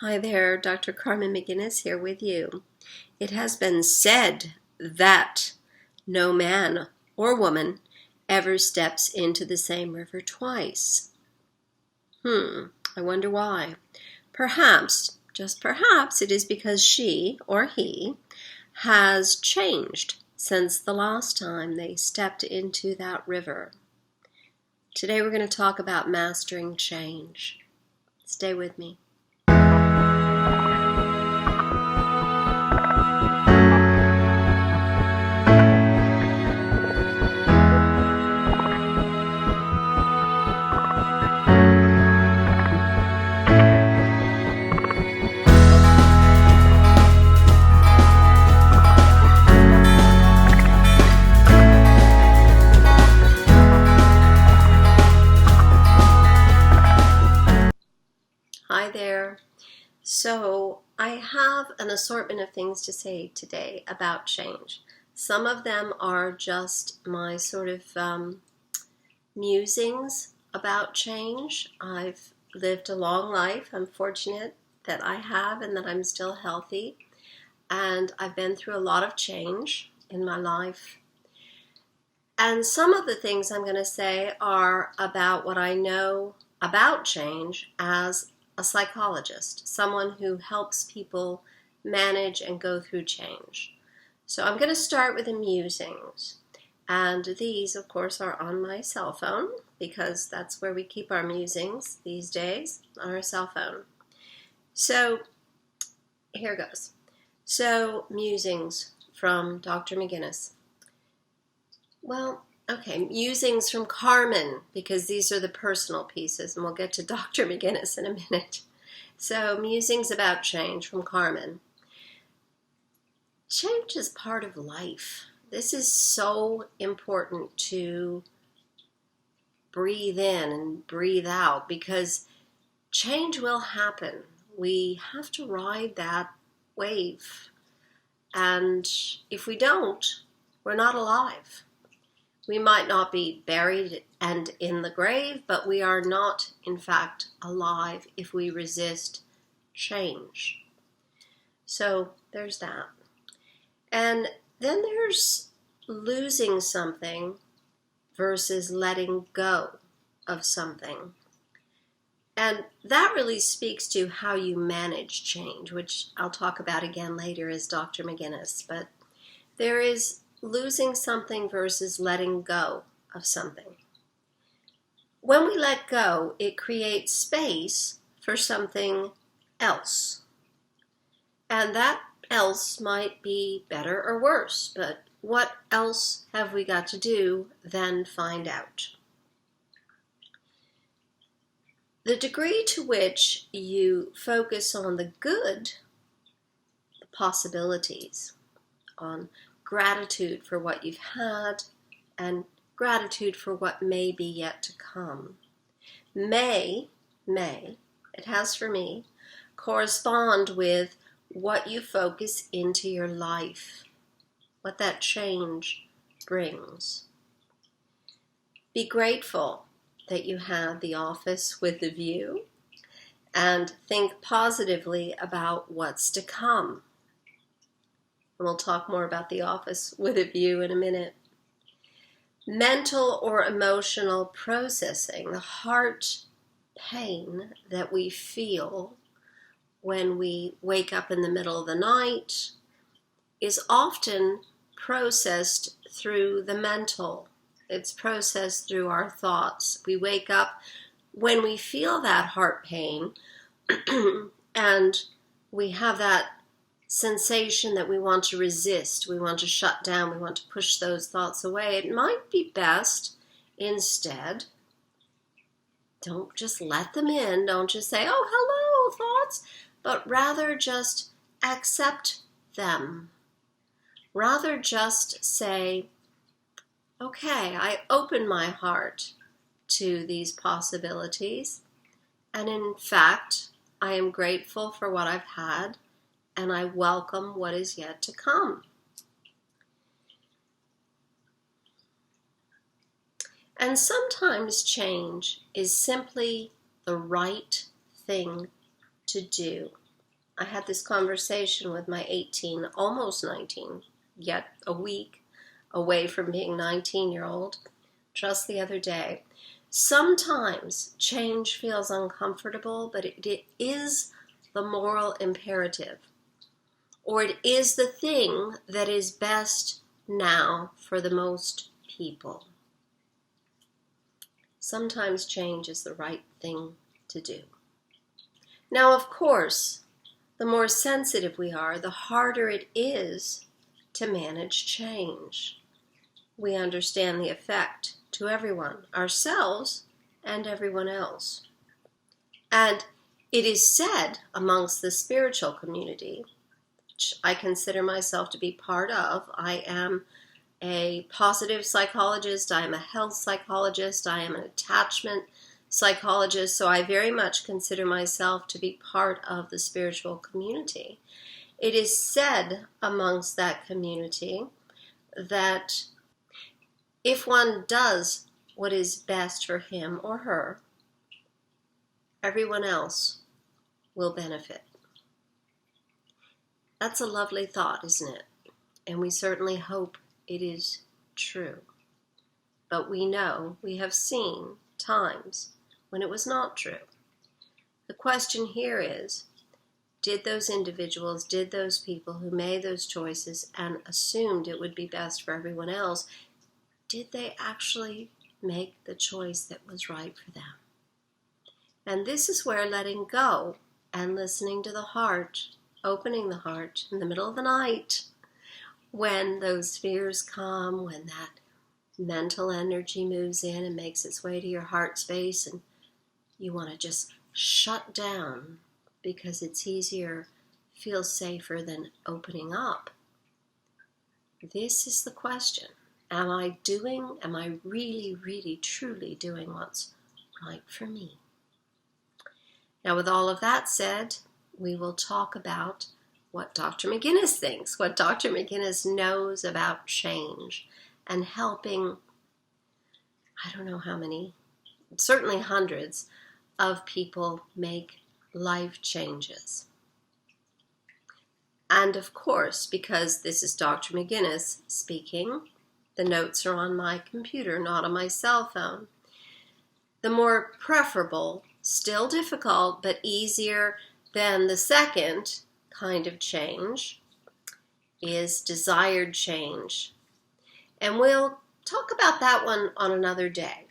Hi there, Dr. Carmen McGinnis here with you. It has been said that no man or woman ever steps into the same river twice. I wonder why. Perhaps, just perhaps, it is because she or he has changed since the last time they stepped into that river. Today we're going to talk about mastering change. Stay with me. Hi there. So I have an assortment of things to say today about change. Some of them are just my sort of musings about change. I've lived a long life. I'm fortunate that I have and that I'm still healthy. And I've been through a lot of change in my life. And some of the things I'm going to say are about what I know about change as a psychologist, someone who helps people manage and go through change. So I'm going to start with the musings. And these, of course, are on my cell phone because that's where we keep our musings these days, on our cell phone. So here goes. So musings from Dr. McGinnis. Well, okay, musings from Carmen, because these are the personal pieces, and we'll get to Dr. McGinnis in a minute. So, musings about change from Carmen. Change is part of life. This is so important to breathe in and breathe out, because change will happen. We have to ride that wave. And if we don't, we're not alive. We might not be buried and in the grave, but we are not, in fact, alive if we resist change. So there's that. And then there's losing something versus letting go of something. And that really speaks to how you manage change, which I'll talk about again later as Dr. McGinnis. But there is losing something versus letting go of something. When we let go, it creates space for something else. And that else might be better or worse, but what else have we got to do than find out? The degree to which you focus on the good, the possibilities, on gratitude for what you've had, and gratitude for what may be yet to come, may, it has for me, correspond with what you focus into your life, what that change brings. Be grateful that you have the office with a view, and think positively about what's to come. And we'll talk more about the office with a view in a minute. Mental or emotional processing, the heart pain that we feel when we wake up in the middle of the night, is often processed through the mental. It's processed through our thoughts. We wake up when we feel that heart pain and we have that sensation that we want to resist, we want to shut down, we want to push those thoughts away. It might be best instead, don't just let them in, don't just say, oh, hello, thoughts, but rather just accept them. Rather just say, okay, I open my heart to these possibilities, and in fact, I am grateful for what I've had, and I welcome what is yet to come. And sometimes change is simply the right thing to do. I had this conversation with my 18, almost 19, yet a week away from being 19-year-old, just the other day. Sometimes change feels uncomfortable, but it is the moral imperative, or it is the thing that is best now for the most people. Sometimes change is the right thing to do. Now, of course, the more sensitive we are, the harder it is to manage change. We understand the effect to everyone, ourselves and everyone else. And it is said amongst the spiritual community, which I consider myself to be part of. I am a positive psychologist, I am a health psychologist, I am an attachment psychologist, so I very much consider myself to be part of the spiritual community. It is said amongst that community that if one does what is best for him or her, everyone else will benefit. That's a lovely thought, isn't it? And we certainly hope it is true. But we know, we have seen times when it was not true. The question here is, did those individuals, did those people who made those choices and assumed it would be best for everyone else, did they actually make the choice that was right for them? And this is where letting go and listening to the heart, opening the heart in the middle of the night, when those fears come, when that mental energy moves in and makes its way to your heart space, and you want to just shut down because it's easier, feels safer than opening up. This is the question. Am I really, really, truly doing what's right for me? Now, with all of that said, we will talk about what Dr. McGinnis thinks, what Dr. McGinnis knows about change and helping, I don't know how many, certainly hundreds of people make life changes. And of course, because this is Dr. McGinnis speaking, the notes are on my computer, not on my cell phone. The more preferable, still difficult, but easier than the second kind of change is desired change. And we'll talk about that one on another day.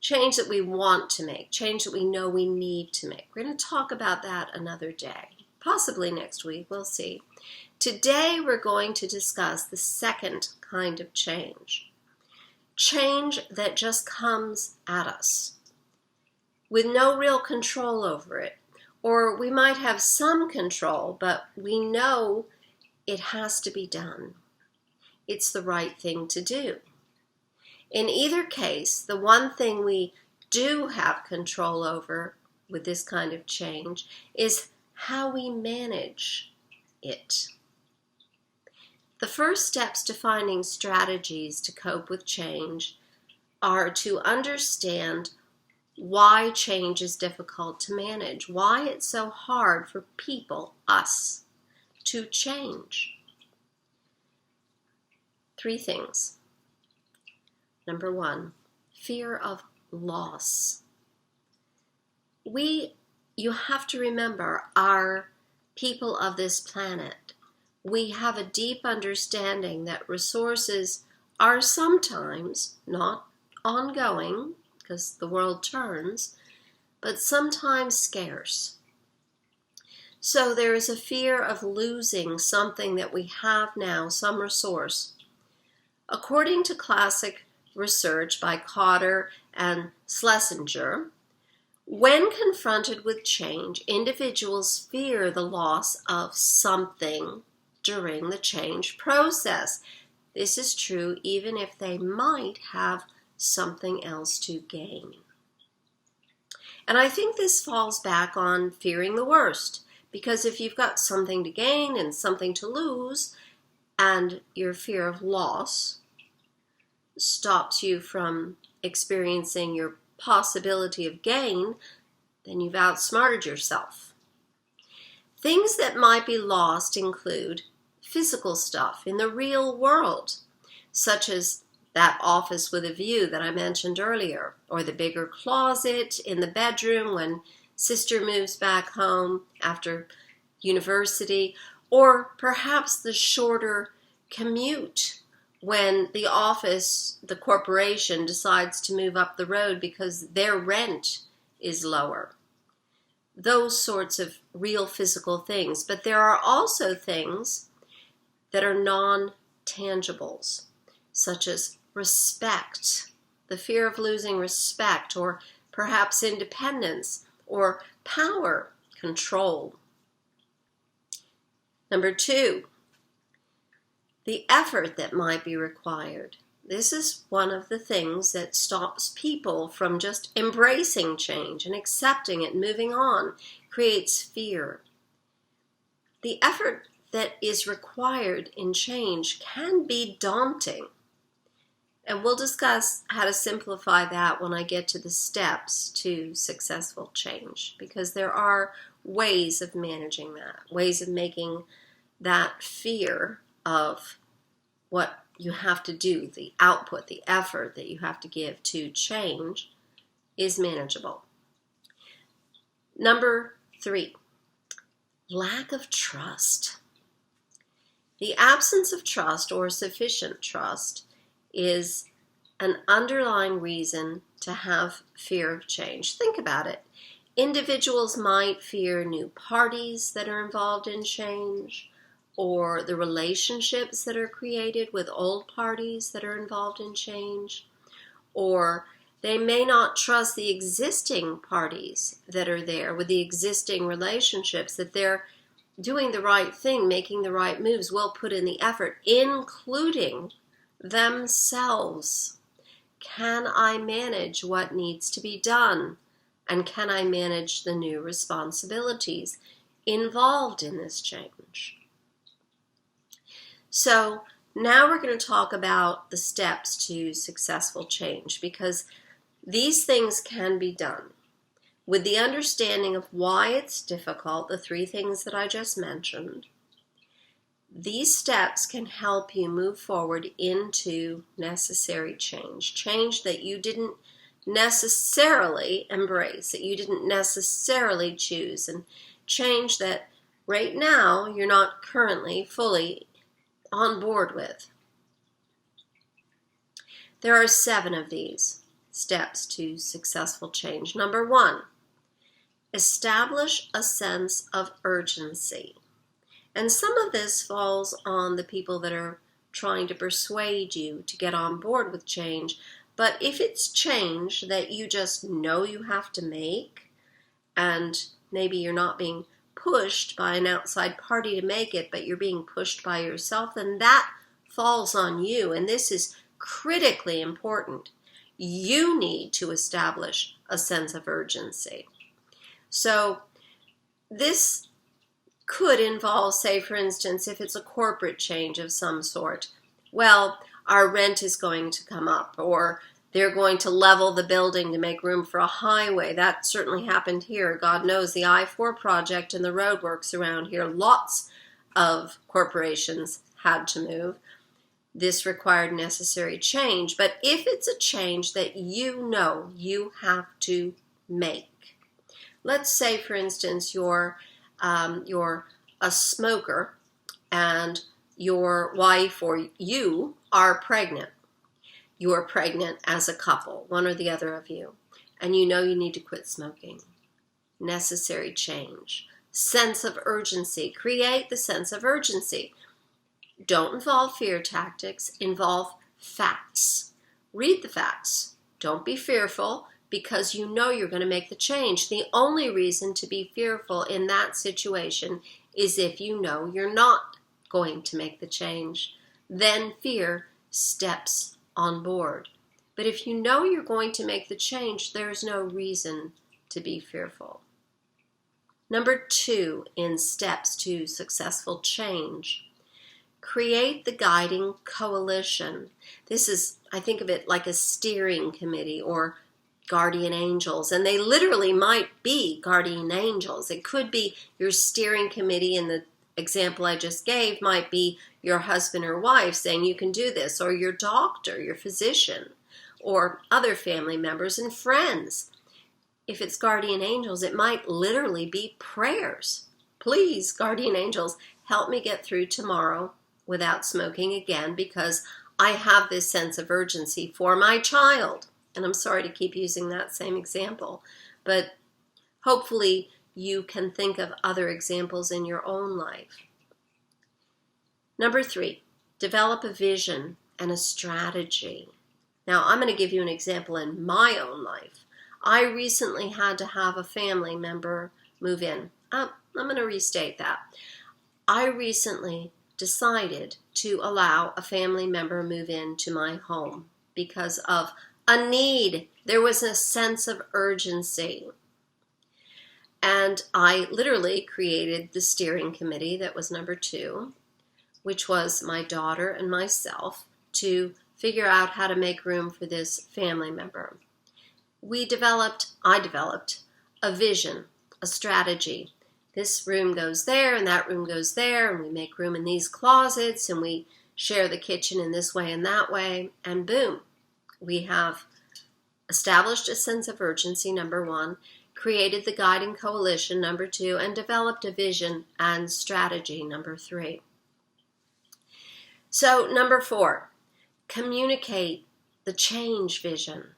Change that we want to make, change that we know we need to make. We're going to talk about that another day, possibly next week, we'll see. Today we're going to discuss the second kind of change. Change that just comes at us with no real control over it. Or we might have some control, but we know it has to be done. It's the right thing to do. In either case, the one thing we do have control over with this kind of change is how we manage it. The first steps to finding strategies to cope with change are to understand why change is difficult to manage, why it's so hard for people, us, to change. 3 things. Number 1, fear of loss. You have to remember, are people of this planet. We have a deep understanding that resources are sometimes, not ongoing, because the world turns, but sometimes scarce. So there is a fear of losing something that we have now, some resource. According to classic research by Cotter and Schlesinger, when confronted with change, individuals fear the loss of something during the change process. This is true even if they might have something else to gain. And I think this falls back on fearing the worst, because if you've got something to gain and something to lose, and your fear of loss stops you from experiencing your possibility of gain, then you've outsmarted yourself. Things that might be lost include physical stuff in the real world, such as that office with a view that I mentioned earlier, or the bigger closet in the bedroom when sister moves back home after university, or perhaps the shorter commute when the office, the corporation, decides to move up the road because their rent is lower. Those sorts of real physical things. But there are also things that are non-tangibles, such as respect, the fear of losing respect, or perhaps independence, or power, control. Number 2, the effort that might be required. This is one of the things that stops people from just embracing change and accepting it and moving on, creates fear. The effort that is required in change can be daunting. And we'll discuss how to simplify that when I get to the steps to successful change, because there are ways of managing that, ways of making that fear of what you have to do, the output, the effort that you have to give to change is manageable. Number 3, lack of trust. The absence of trust or sufficient trust is an underlying reason to have fear of change. Think about it. Individuals might fear new parties that are involved in change, or the relationships that are created with old parties that are involved in change, or they may not trust the existing parties that are there with the existing relationships, that they're doing the right thing, making the right moves, will put in the effort, including themselves. Can I manage what needs to be done? And can I manage the new responsibilities involved in this change? So now we're going to talk about the steps to successful change, because these things can be done with the understanding of why it's difficult, the 3 things that I just mentioned. These steps can help you move forward into necessary change, change that you didn't necessarily embrace, that you didn't necessarily choose, and change that right now you're not currently fully on board with. There are 7 of these steps to successful change. Number 1, establish a sense of urgency. And some of this falls on the people that are trying to persuade you to get on board with change. But if it's change that you just know you have to make, and maybe you're not being pushed by an outside party to make it, but you're being pushed by yourself, then that falls on you. And this is critically important. You need to establish a sense of urgency. So this could involve, say, for instance, if it's a corporate change of some sort. Well, our rent is going to come up, or they're going to level the building to make room for a highway. That certainly happened here. God knows the I-4 project and the roadworks around here, lots of corporations had to move. This required necessary change. But if it's a change that you know you have to make, let's say, for instance, you're a smoker and your wife or you are pregnant. You are pregnant as a couple, one or the other of you, and you know you need to quit smoking. Necessary change. Sense of urgency. Create the sense of urgency. Don't involve fear tactics. Involve facts. Read the facts. Don't be fearful, because you know you're going to make the change. The only reason to be fearful in that situation is if you know you're not going to make the change. Then fear steps on board. But if you know you're going to make the change, there's no reason to be fearful. Number 2 in steps to successful change. Create the guiding coalition. This is, I think of it like a steering committee or guardian angels, and they literally might be guardian angels. It could be your steering committee, in the example I just gave, might be your husband or wife saying you can do this, or your doctor, your physician, or other family members and friends. If it's guardian angels, it might literally be prayers. Please, guardian angels, help me get through tomorrow without smoking again, because I have this sense of urgency for my child. And I'm sorry to keep using that same example, but hopefully you can think of other examples in your own life. Number 3, develop a vision and a strategy. Now, I'm going to give you an example in my own life. I recently had to have a family member move in. I'm going to restate that. I recently decided to allow a family member move into my home because of a need. There was a sense of urgency. And I literally created the steering committee, that was number 2, which was my daughter and myself, to figure out how to make room for this family member. I developed a vision, a strategy. This room goes there and that room goes there, and we make room in these closets, and we share the kitchen in this way and that way, and boom, we have established a sense of urgency, number 1, created the guiding coalition, number 2, and developed a vision and strategy, number 3. So, number 4, communicate the change vision.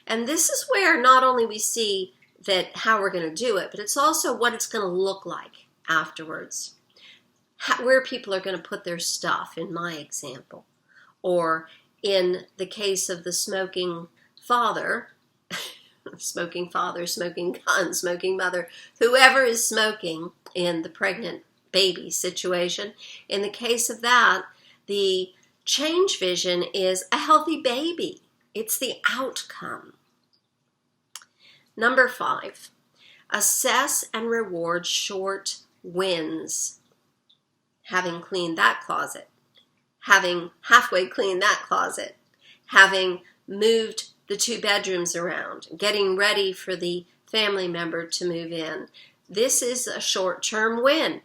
And this is where not only we see that how we're going to do it, but it's also what it's going to look like afterwards. Where people are going to put their stuff, in my example. Or in the case of the smoking father, smoking gun, smoking mother, whoever is smoking in the pregnant baby situation, in the case of that, the change vision is a healthy baby. It's the outcome. Number 5, assess and reward short wins. Having cleaned that closet, having halfway cleaned that closet, having moved the 2 bedrooms around, getting ready for the family member to move in. This is a short-term win.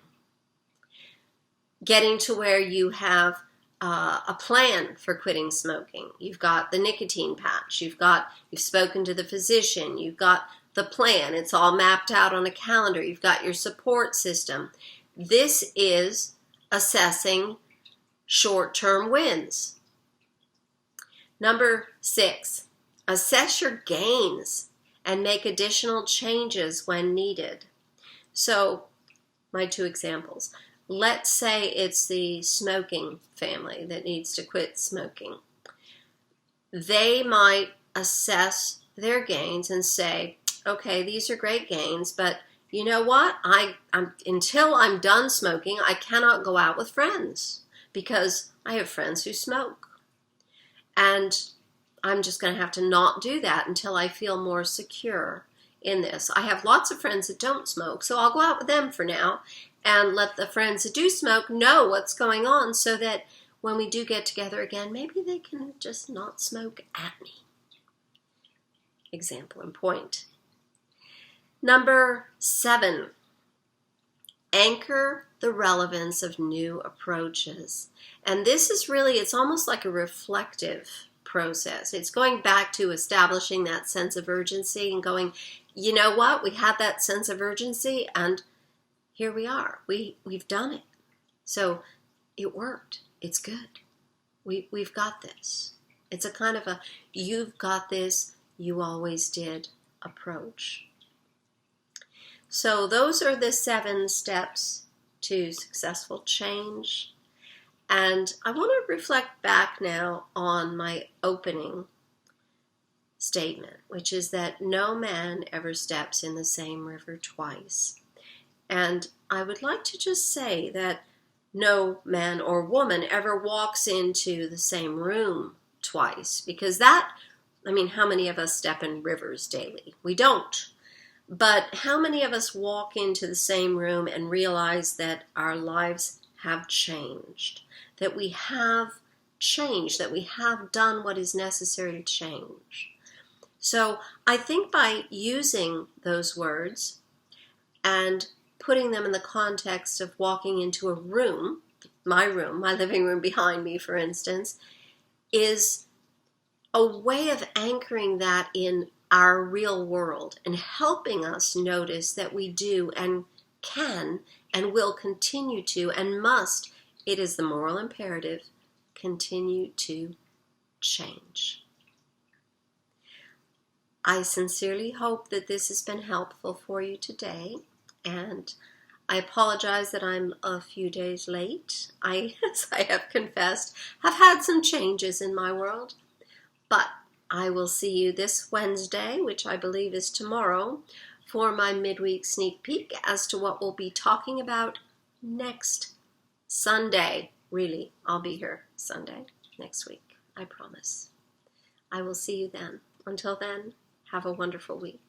Getting to where you have a plan for quitting smoking. You've got the nicotine patch. You've spoken to the physician. You've got the plan. It's all mapped out on a calendar. You've got your support system. This is assessing short-term wins. Number 6, assess your gains and make additional changes when needed. So, my 2 examples. Let's say it's the smoking family that needs to quit smoking. They might assess their gains and say, okay, these are great gains, but you know what? Until I'm done smoking, I cannot go out with friends because I have friends who smoke. And I'm just going to have to not do that until I feel more secure in this. I have lots of friends that don't smoke, so I'll go out with them for now and let the friends that do smoke know what's going on so that when we do get together again, maybe they can just not smoke at me. Example and point. Number 7, anchor the relevance of new approaches. And this is really, it's almost like a reflective process. It's going back to establishing that sense of urgency and going, you know what, we had that sense of urgency and here we are. We've done it. So it worked. It's good. We've got this. It's a kind of a you've got this, you always did approach. So those are the 7 steps to successful change. And I want to reflect back now on my opening statement, which is that no man ever steps in the same river twice. And I would like to just say that no man or woman ever walks into the same room twice, because how many of us step in rivers daily? We don't. But how many of us walk into the same room and realize that our lives have changed, that we have changed, that we have done what is necessary to change? So I think by using those words and putting them in the context of walking into a room, my living room behind me, for instance, is a way of anchoring that in our real world and helping us notice that we do and can and will continue to and must, it is the moral imperative, continue to change. I sincerely hope that this has been helpful for you today, and I apologize that I'm a few days late. As I have confessed, have had some changes in my world, but I will see you this Wednesday, which I believe is tomorrow, for my midweek sneak peek as to what we'll be talking about next Sunday. Really, I'll be here Sunday next week, I promise. I will see you then. Until then, have a wonderful week.